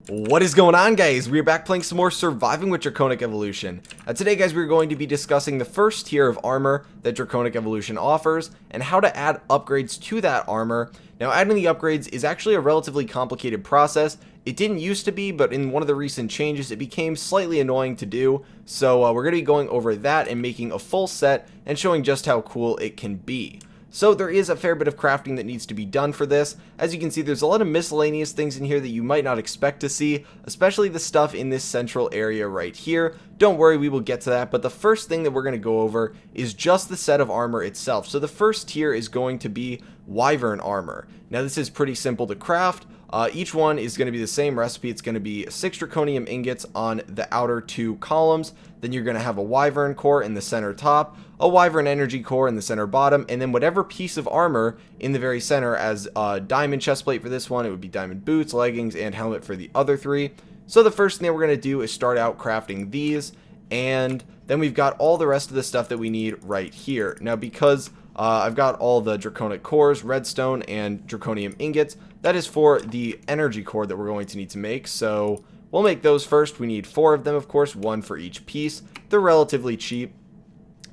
What is going on, guys? We're back playing some more Surviving with Draconic Evolution. Today, guys, we're going to be discussing the first tier of armor that Draconic Evolution offers and how to add upgrades to that armor. Now, adding the upgrades is actually a relatively complicated process. It didn't used to be, but in one of the recent changes, it became slightly annoying to do. So we're going to be going over that and making a full set and showing just how cool it can be. So there is a fair bit of crafting that needs to be done for this. As you can see, there's a lot of miscellaneous things in here that you might not expect to see, especially the stuff in this central area right here. Don't worry, we will get to that, but the first thing that we're going to go over is just the set of armor itself. So the first tier is going to be Wyvern Armor. Now this is pretty simple to craft. Each one is going to be the same recipe. It's going to be 6 draconium ingots on the outer 2 columns. Then you're going to have a wyvern core in the center top, a wyvern energy core in the center bottom, and then whatever piece of armor in the very center. As diamond chestplate for this one, it would be diamond boots, leggings, and helmet for the other 3. So the first thing that we're going to do is start out crafting these, and then we've got all the rest of the stuff that we need right here. Now, because I've got all the draconic cores, redstone, and draconium ingots, that is for the energy core that we're going to need to make. So we'll make those first. We need 4 of them, of course, 1 for each piece. They're relatively cheap.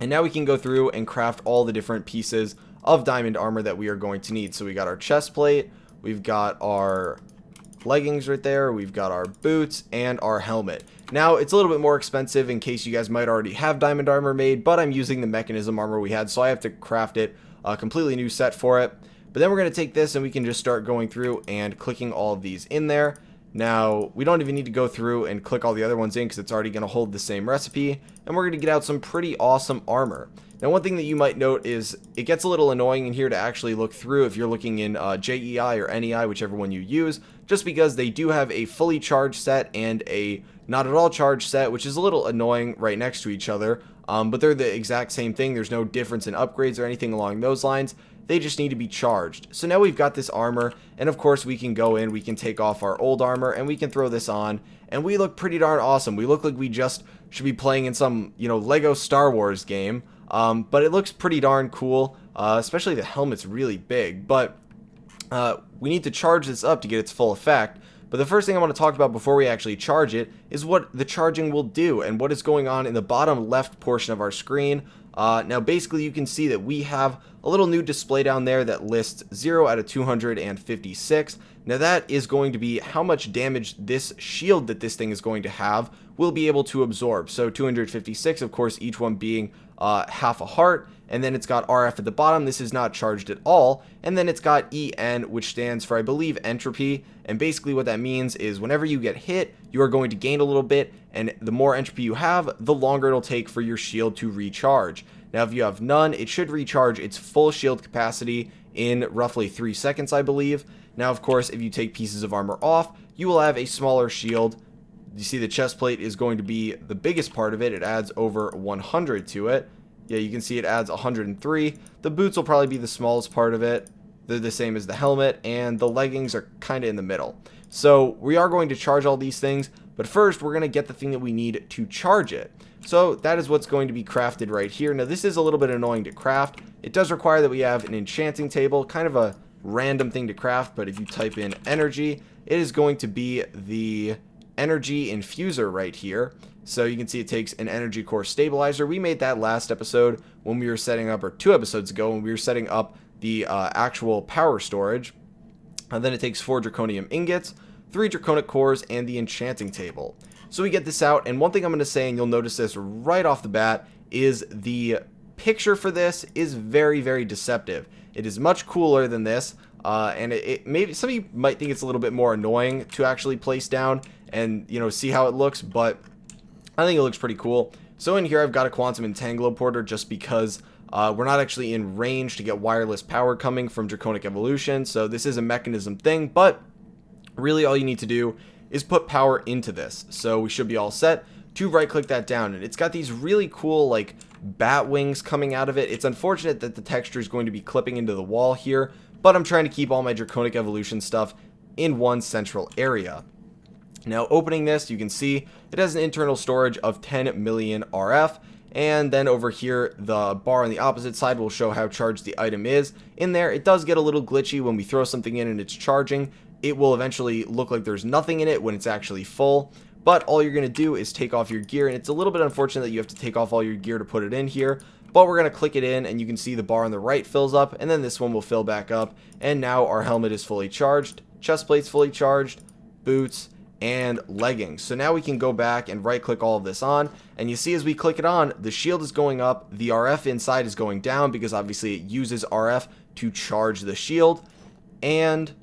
And now we can go through and craft all the different pieces of diamond armor that we are going to need. So we got our chest plate, we've got our leggings right there, we've got our boots, and our helmet. Now, it's a little bit more expensive in case you guys might already have diamond armor made, but I'm using the Mekanism armor we had, so I have to craft it a completely new set for it. But then we're going to take this and we can just start going through and clicking all of these in there. Now, we don't even need to go through and click all the other ones in because it's already going to hold the same recipe, and we're going to get out some pretty awesome armor. Now, one thing that you might note is it gets a little annoying in here to actually look through if you're looking in JEI or NEI, whichever one you use, just because they do have a fully charged set and a not at all charged set, which is a little annoying right next to each other, but they're the exact same thing. There's no difference in upgrades or anything along those lines. They just need to be charged. So now we've got this armor, and of course we can go in, we can take off our old armor, and we can throw this on, and we look pretty darn awesome. We look like we just should be playing in some, Lego Star Wars game, but it looks pretty darn cool, especially the helmet's really big, but we need to charge this up to get its full effect. But the first thing I want to talk about before we actually charge it is what the charging will do and what is going on in the bottom left portion of our screen. Now basically you can see that we have a little new display down there that lists 0 out of 256. Now that is going to be how much damage this shield that this thing is going to have will be able to absorb. So 256, of course, each one being half a heart. And then it's got RF at the bottom. This is not charged at all. And then it's got EN, which stands for, I believe, entropy. And basically what that means is whenever you get hit, you are going to gain a little bit. And the more entropy you have, the longer it'll take for your shield to recharge. Now, if you have none, it should recharge its full shield capacity in roughly 3 seconds, I believe. Now, of course, if you take pieces of armor off, you will have a smaller shield. You see the chest plate is going to be the biggest part of it. It adds over 100 to it. Yeah, you can see it adds 103. The boots will probably be the smallest part of it. They're the same as the helmet, and the leggings are kind of in the middle. So we are going to charge all these things, but first we're going to get the thing that we need to charge it. So that is what's going to be crafted right here. Now this is a little bit annoying to craft. It does require that we have an enchanting table, kind of a random thing to craft, but if you type in energy, it is going to be the energy infuser right here. So you can see it takes an energy core stabilizer. We made that last episode when we were setting up, or 2 episodes ago when we were setting up the actual power storage. And then it takes 4 draconium ingots, 3 draconic cores, and the enchanting table. So we get this out, and one thing I'm going to say, and you'll notice this right off the bat, is the picture for this is very, very deceptive. It is much cooler than this, and it maybe some of you might think it's a little bit more annoying to actually place down and see how it looks, but I think it looks pretty cool. So in here I've got a quantum entangloporter just because we're not actually in range to get wireless power coming from Draconic Evolution, so this is a Mekanism thing, but really all you need to do is put power into this. So we should be all set to right click that down, and it's got these really cool like bat wings coming out of it. It's unfortunate that the texture is going to be clipping into the wall here, but I'm trying to keep all my Draconic Evolution stuff in one central area. Now opening this, you can see it has an internal storage of 10 million RF, and then over here the bar on the opposite side will show how charged the item is. In there it does get a little glitchy when we throw something in and it's charging. it will eventually look like there's nothing in it when it's actually full. But all you're going to do is take off your gear, and it's a little bit unfortunate that you have to take off all your gear to put it in here, but we're going to click it in, and you can see the bar on the right fills up, and then this one will fill back up, and now our helmet is fully charged, chest plate's fully charged, boots, and leggings. So now we can go back and right click all of this on, and you see as we click it on, the shield is going up, the RF inside is going down because obviously it uses RF to charge the shield, and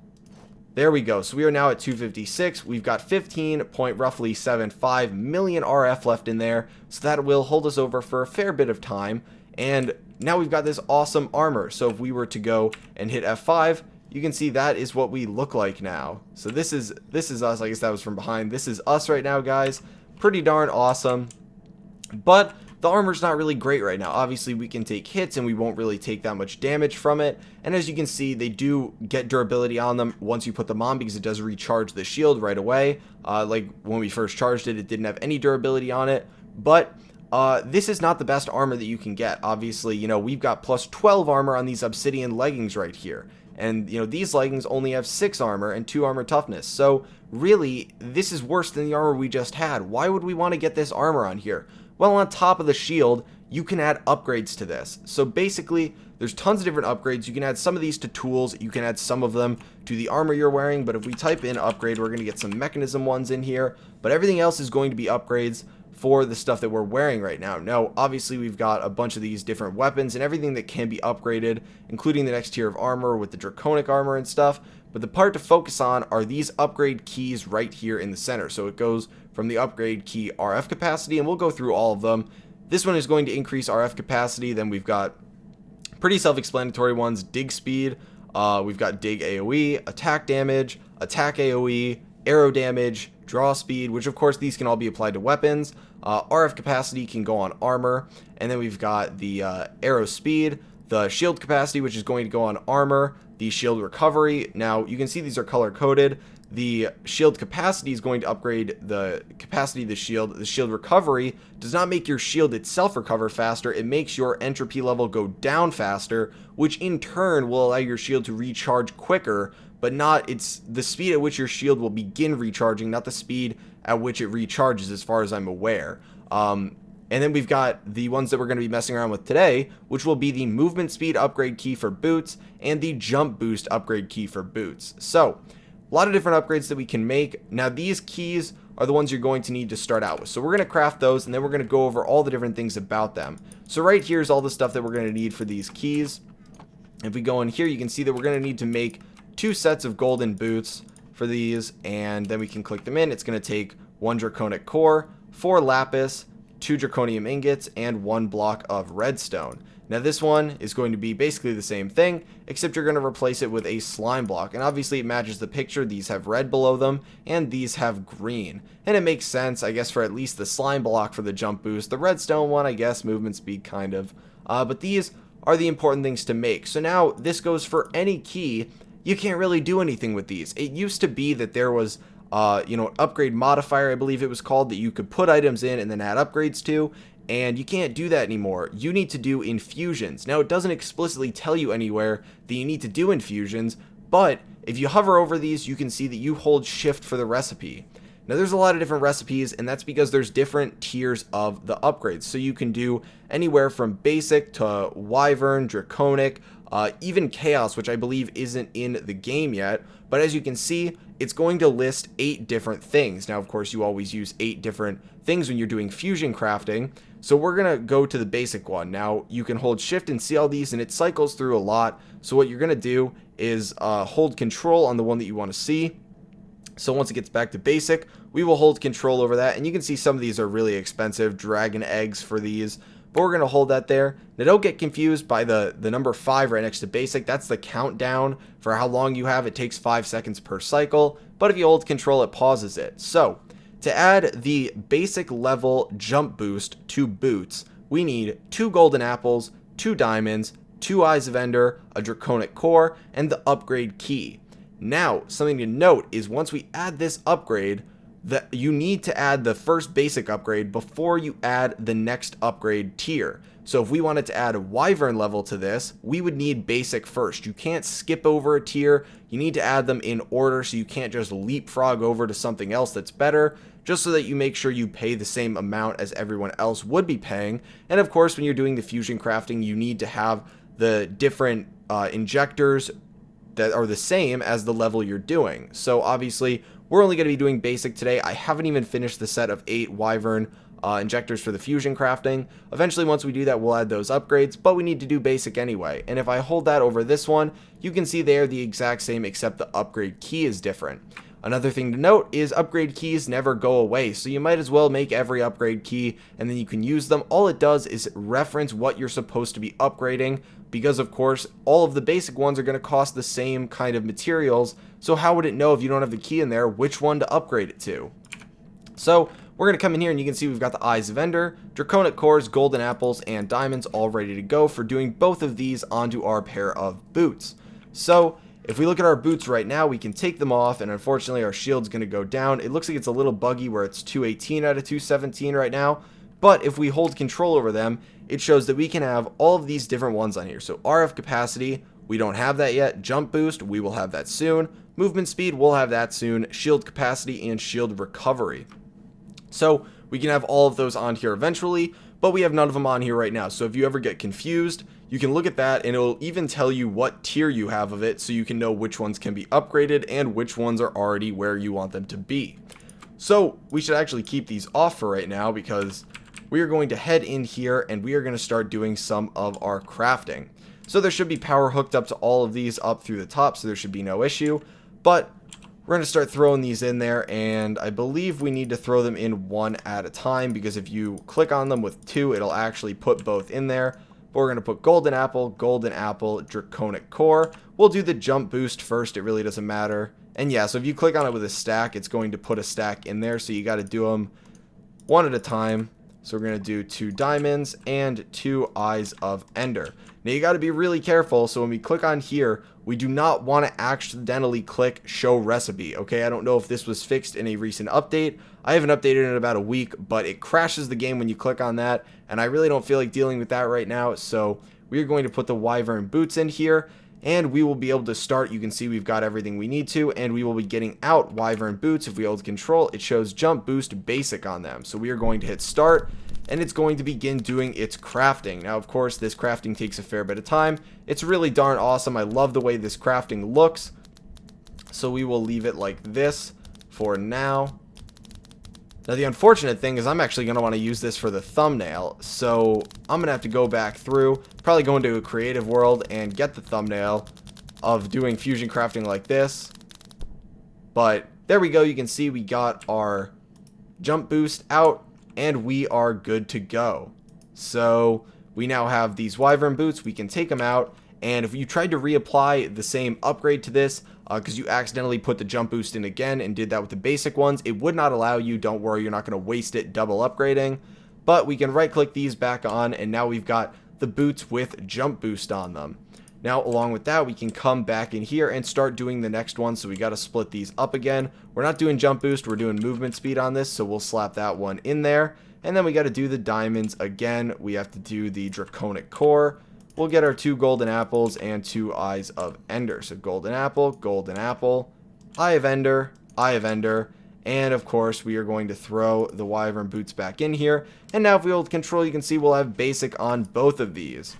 there we go. So we are now at 256. We've got 15.75 million RF left in there. So that will hold us over for a fair bit of time. And now we've got this awesome armor. So if we were to go and hit F5, you can see that is what we look like now. So this is us. I guess that was from behind. This is us right now, guys. Pretty darn awesome. But the armor's not really great right now. Obviously, we can take hits and we won't really take that much damage from it. And as you can see, they do get durability on them once you put them on because it does recharge the shield right away. Like when we first charged it, it didn't have any durability on it. But this is not the best armor that you can get. Obviously, you know, we've got plus 12 armor on these obsidian leggings right here. And, you know, these leggings only have 6 armor and 2 armor toughness. So, really, this is worse than the armor we just had. Why would we want to get this armor on here? Well, on top of the shield, you can add upgrades to this. So basically, there's tons of different upgrades. You can add some of these to tools. You can add some of them to the armor you're wearing. But if we type in upgrade, we're going to get some Mekanism ones in here. But everything else is going to be upgrades for the stuff that we're wearing right now. Now, obviously, we've got a bunch of these different weapons and everything that can be upgraded, including the next tier of armor with the Draconic Armor and stuff. But the part to focus on are these upgrade keys right here in the center. So it goes from the upgrade key RF capacity, and we'll go through all of them. This one is going to increase RF capacity. Then we've got pretty self-explanatory ones: dig speed, we've got dig AoE, attack damage, attack AoE, arrow damage, draw speed, which of course these can all be applied to weapons. RF capacity can go on armor, and then we've got the arrow speed, the shield capacity, which is going to go on armor, the shield recovery. Now you can see these are color coded. The shield capacity is going to upgrade the capacity of the shield. The shield recovery does not make your shield itself recover faster. It makes your entropy level go down faster, which in turn will allow your shield to recharge quicker, but not, it's the speed at which your shield will begin recharging, not the speed at which it recharges, as far as I'm aware. And then we've got the ones that we're going to be messing around with today, which will be the movement speed upgrade key for boots and the jump boost upgrade key for boots. So, a lot of different upgrades that we can make. Now, these keys are the ones you're going to need to start out with. So we're going to craft those, and then we're going to go over all the different things about them. So right here is all the stuff that we're going to need for these keys. If we go in here, you can see that we're going to need to make 2 sets of golden boots for these, and then we can click them in. It's going to take 1 Draconic Core, 4 Lapis, 2 Draconium Ingots, and 1 block of Redstone. Now this one is going to be basically the same thing, except you're going to replace it with a slime block. And obviously it matches the picture. These have red below them, and these have green. And it makes sense, I guess, for at least the slime block for the jump boost. The redstone one, I guess, movement speed kind of. But these are the important things to make. So now this goes for any key. You can't really do anything with these. It used to be that there was you know, an upgrade modifier, I believe it was called, that you could put items in and then add upgrades to. And you can't do that anymore. You need to do infusions. Now, it doesn't explicitly tell you anywhere that you need to do infusions, but if you hover over these, you can see that you hold shift for the recipe. Now, there's a lot of different recipes, and that's because there's different tiers of the upgrades. So you can do anywhere from basic to wyvern, draconic, even chaos, which I believe isn't in the game yet. But as you can see, it's going to list 8 different things. Now, of course, you always use 8 different things when you're doing fusion crafting. So we're going to go to the basic one. Now, you can hold shift and see all these, and it cycles through a lot. So what you're going to do is hold control on the one that you want to see. So once it gets back to basic, we will hold control over that. And you can see some of these are really expensive, dragon eggs for these. But we're going to hold that there. Now, don't get confused by the number 5 right next to basic. That's the countdown for how long you have. It takes 5 seconds per cycle. But if you hold control, it pauses it. So to add the basic level jump boost to boots, we need 2 golden apples, 2 diamonds, 2 eyes of ender, a draconic core, and the upgrade key. Now, something to note is once we add this upgrade, that you need to add the first basic upgrade before you add the next upgrade tier. So if we wanted to add a Wyvern level to this, we would need basic first. You can't skip over a tier. You need to add them in order, so you can't just leapfrog over to something else that's better, just so that you make sure you pay the same amount as everyone else would be paying. And of course, when you're doing the fusion crafting, you need to have the different injectors that are the same as the level you're doing. So obviously, we're only going to be doing basic today. I haven't even finished the set of 8 Wyvern injectors for the fusion crafting. Eventually, once we do that, we'll add those upgrades, but we need to do basic anyway. And if I hold that over this one, you can see they are the exact same, except the upgrade key is different. Another thing to note is upgrade keys never go away, so you might as well make every upgrade key and then you can use them. All it does is reference what you're supposed to be upgrading, because of course all of the basic ones are going to cost the same kind of materials, so how would it know if you don't have the key in there which one to upgrade it to? So we're going to come in here and you can see we've got the Eyes of Ender, Draconic Cores, Golden Apples, and Diamonds all ready to go for doing both of these onto our pair of boots. So if we look at our boots right now, we can take them off, and unfortunately our shield's going to go down. It looks like it's a little buggy where it's 218 out of 217 right now, but if we hold control over them, it shows that we can have all of these different ones on here. So RF capacity, we don't have that yet. Jump boost, we will have that soon. Movement speed, we'll have that soon. Shield capacity and shield recovery. So we can have all of those on here eventually, but we have none of them on here right now. So if you ever get confused, you can look at that and it'll even tell you what tier you have of it, so you can know which ones can be upgraded and which ones are already where you want them to be. So we should actually keep these off for right now, because we are going to head in here and we are going to start doing some of our crafting. So there should be power hooked up to all of these up through the top, so there should be no issue, but we're going to start throwing these in there, and I believe we need to throw them in one at a time, because if you click on them with 2, it'll actually put both in there. But we're going to put Golden Apple, Draconic Core. We'll do the jump boost first, it really doesn't matter. And yeah, so if you click on it with a stack, it's going to put a stack in there, so you got to do them one at a time. So we're going to do 2 diamonds and 2 Eyes of Ender. Now you got to be really careful, so when we click on here, we do not want to accidentally click show recipe, okay? I don't know if this was fixed in a recent update. I haven't updated in about a week, but it crashes the game when you click on that, and I really don't feel like dealing with that right now. So we're going to put the Wyvern boots in here, and we will be able to start. You can see we've got everything we need to, and we will be getting out Wyvern boots. If we hold control, it shows jump boost basic on them. So we are going to hit start, and it's going to begin doing its crafting. Now, of course, this crafting takes a fair bit of time. It's really darn awesome. I love the way this crafting looks. So we will leave it like this for now. Now, the unfortunate thing is I'm actually going to want to use this for the thumbnail. So I'm going to have to go back through, probably go into a creative world and get the thumbnail of doing fusion crafting like this. But there we go. You can see we got our jump boost out, and we are good to go. So we now have these Wyvern boots. We can take them out, and if you tried to reapply the same upgrade to this, because you accidentally put the jump boost in again and did that with the basic ones, it would not allow you. Don't worry, you're not going to waste it double upgrading. But we can right click these back on, and now we've got the boots with jump boost on them. Now, along with that, we can come back in here and start doing the next one. So we got to split these up again. We're not doing jump boost, we're doing movement speed on this, so we'll slap that one in there. And then we got to do the diamonds again. We have to do the Draconic Core. We'll get our 2 golden apples and 2 Eyes of Ender. So golden apple, Eye of Ender, and of course we are going to throw the Wyvern boots back in here. And now if we hold control, you can see we'll have basic on both of these.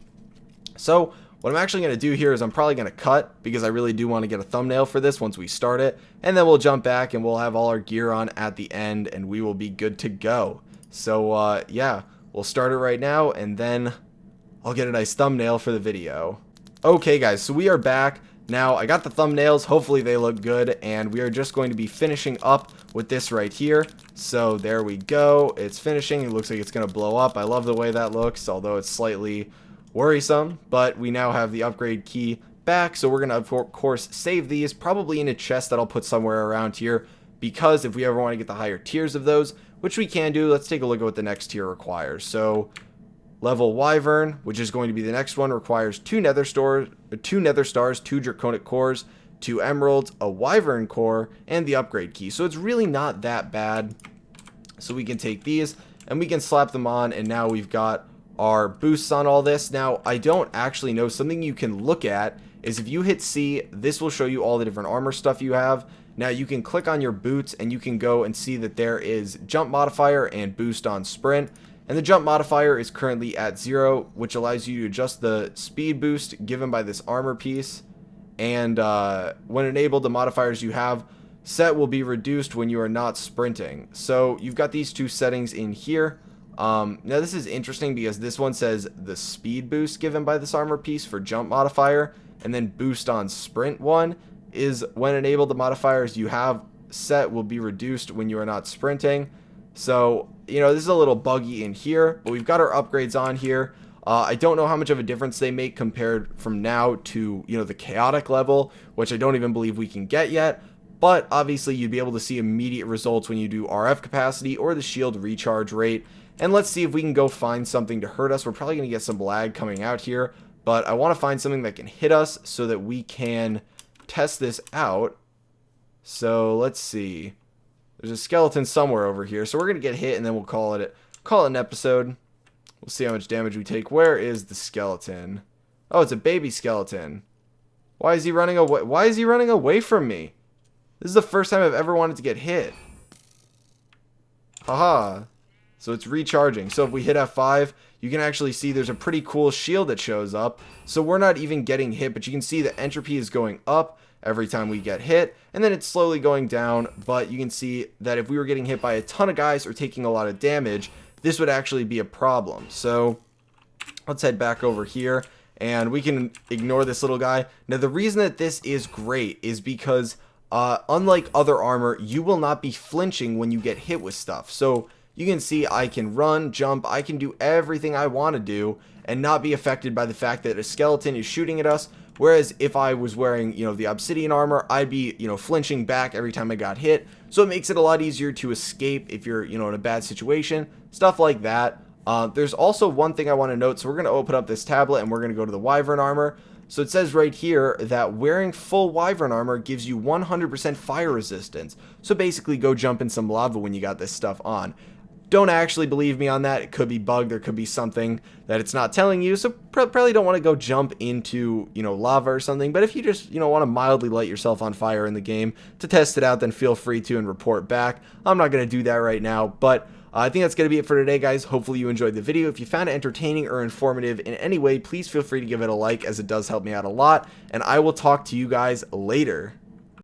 So what I'm actually going to do here is I'm probably going to cut, because I really do want to get a thumbnail for this once we start it. And then we'll jump back and we'll have all our gear on at the end, and we will be good to go. So yeah, we'll start it right now, and then I'll get a nice thumbnail for the video. Okay guys, so we are back. Now I got the thumbnails, hopefully they look good, and we are just going to be finishing up with this right here. So there we go, it's finishing. It looks like it's going to blow up. I love the way that looks, although it's slightly worrisome, but we now have the upgrade key back. So we're going to of course save these probably in a chest that I'll put somewhere around here, because if we ever want to get the higher tiers of those, which we can do, let's take a look at what the next tier requires. So level Wyvern, which is going to be the next one, requires 2 nether stars, 2 Draconic Cores, 2 emeralds, a Wyvern core, and the upgrade key. So it's really not that bad. So we can take these and we can slap them on, and now we've got our boosts on all this. Now, I don't actually know, something you can look at is if you hit C, this will show you all the different armor stuff you have. Now you can click on your boots and you can go and see that there is jump modifier and boost on sprint. And the jump modifier is currently at 0, which allows you to adjust the speed boost given by this armor piece. And when enabled, the modifiers you have set will be reduced when you are not sprinting. So you've got these 2 settings in here. Now this is interesting because this one says the speed boost given by this armor piece for jump modifier, and then boost on sprint one is when enabled, the modifiers you have set will be reduced when you are not sprinting. So, you know, this is a little buggy in here, but we've got our upgrades on here. I don't know how much of a difference they make compared from now to, you know, the chaotic level, which I don't even believe we can get yet. But obviously you'd be able to see immediate results when you do RF capacity or the shield recharge rate. And let's see if we can go find something to hurt us. We're probably going to get some lag coming out here, but I want to find something that can hit us so that we can test this out. So let's see. There's a skeleton somewhere over here, so we're going to get hit and then we'll call it an episode. We'll see how much damage we take. Where is the skeleton? Oh, it's a baby skeleton. Why is he running away? Why is he running away from me? This is the first time I've ever wanted to get hit. Haha. So it's recharging. So if we hit F5, you can actually see there's a pretty cool shield that shows up. So we're not even getting hit, but you can see the entropy is going up every time we get hit, and then it's slowly going down. But you can see that if we were getting hit by a ton of guys or taking a lot of damage, this would actually be a problem. So let's head back over here and we can ignore this little guy. Now the reason that this is great is because unlike other armor, you will not be flinching when you get hit with stuff. So you can see I can run, jump, I can do everything I want to do and not be affected by the fact that a skeleton is shooting at us. Whereas if I was wearing, you know, the obsidian armor, I'd be, you know, flinching back every time I got hit. So it makes it a lot easier to escape if you're, you know, in a bad situation, stuff like that. There's also one thing I want to note. So we're going to open up this tablet and we're going to go to the Wyvern Armor. So it says right here that wearing full Wyvern Armor gives you 100% fire resistance. So basically go jump in some lava when you got this stuff on. Don't actually believe me on that. It could be bugged. There could be something that it's not telling you. So probably don't want to go jump into, you know, lava or something. But if you just, you know, want to mildly light yourself on fire in the game to test it out, then feel free to and report back. I'm not going to do that right now. But I think that's going to be it for today, guys. Hopefully you enjoyed the video. If you found it entertaining or informative in any way, please feel free to give it a like, as it does help me out a lot. And I will talk to you guys later.